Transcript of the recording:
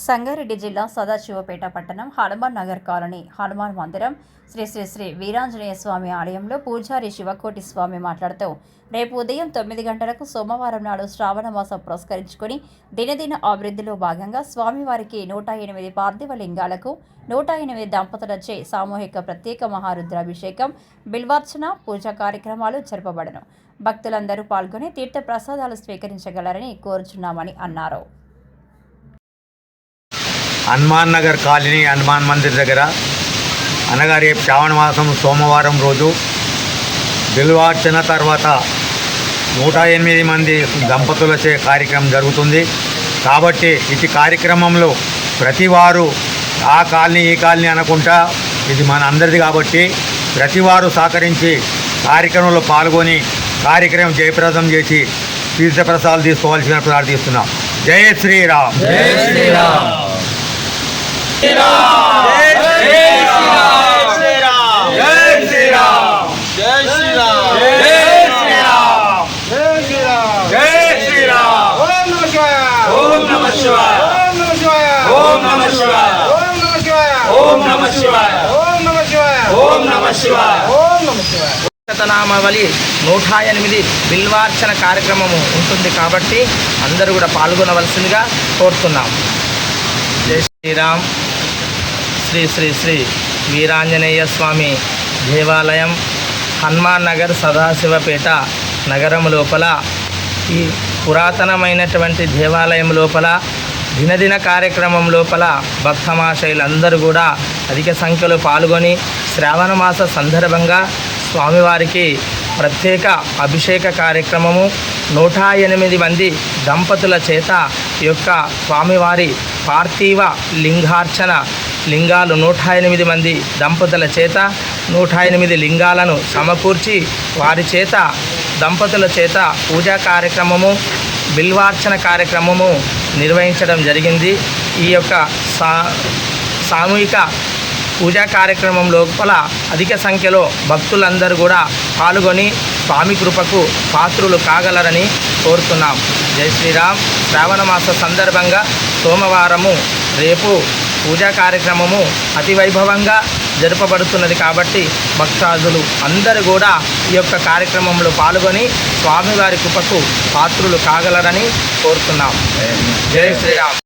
సంగారెడ్డి జిల్లా సదాశివపేట పట్టణం హనుమాన్ నగర్ కాలనీ హనుమాన్ మందిరం శ్రీ శ్రీ శ్రీ వీరాంజనేయ స్వామి ఆలయంలో పూజారి శివకోటి స్వామి మాట్లాడుతూ రేపు ఉదయం 9 గంటలకు సోమవారం నాడు శ్రావణ మాసం పురస్కరించుకుని దినదిన అభివృద్ధిలో భాగంగా స్వామివారికి 108 పార్థివ లింగాలకు 108 దంపతులచే సామూహిక ప్రత్యేక మహారుద్రాభిషేకం బిల్వార్చన పూజా కార్యక్రమాలు జరపబడను. భక్తులందరూ పాల్గొని తీర్థ ప్రసాదాలు స్వీకరించగలరని కోరుచున్నామని అన్నారు. హనుమాన్ నగర్ కాలనీ హనుమాన్ మందిర్ దగ్గర అనగా రేపు శ్రావణ మాసం సోమవారం రోజు బిల్వార్చన తర్వాత 108 మంది దంపతులచే కార్యక్రమం జరుగుతుంది. కాబట్టి ఇటు కార్యక్రమంలో ప్రతివారు ఆ కాలనీ ఈ కాలనీ అనుకుంటా ఇది మన అందరిది కాబట్టి ప్రతివారు సహకరించి కార్యక్రమంలో పాల్గొని కార్యక్రమం జయప్రదం చేసి తీర్థప్రసాదాలు తీసుకోవాల్సిన ప్రార్థిస్తున్నాం. జై శ్రీరామ్. జై శ్రీరామ్. నామావళి 108 బిల్వార్చన కార్యక్రమము ఉంటుంది కాబట్టి అందరూ కూడా పాల్గొనవలసిందిగా కోరుతున్నాం. జై శ్రీరామ్. శ్రీ శ్రీ శ్రీ వీరాంజనేయ స్వామి దేవాలయం హనుమాన్ నగర్ సదాశివపేట నగరం లోపల ఈ పురాతనమైనటువంటి దేవాలయం లోపల దినదిన కార్యక్రమం లోపల భక్తమాశయులందరూ కూడా అధిక సంఖ్యలో పాల్గొని శ్రావణ మాస సందర్భంగా స్వామివారికి ప్రత్యేక అభిషేక కార్యక్రమము 108 మంది దంపతుల చేత ఈ యొక్క స్వామివారి పార్థివ లింగార్చన లింగాలు 108 మంది దంపతుల చేత 108 లింగాలను సమకూర్చి వారి చేత దంపతుల చేత పూజా కార్యక్రమము బిల్వార్చన కార్యక్రమము నిర్వహించడం జరిగింది. ఈ యొక్క సామూహిక పూజా కార్యక్రమం లోపల అధిక సంఖ్యలో భక్తులందరూ కూడా పాల్గొని స్వామి కృపకు పాత్రులు కాగలరని కోరుతున్నాం. జై శ్రీరామ్. శ్రావణ మాస సందర్భంగా సోమవారము రేపు పూజా కార్యక్రమము అతి వైభవంగా జరపబడుతున్నది కాబట్టి భక్తాదులు అందరూ కూడా ఈ యొక్క కార్యక్రమంలో పాల్గొని స్వామివారి కృపకు పాత్రులు కాగలరని కోరుతున్నాం. జై శ్రీరామ్.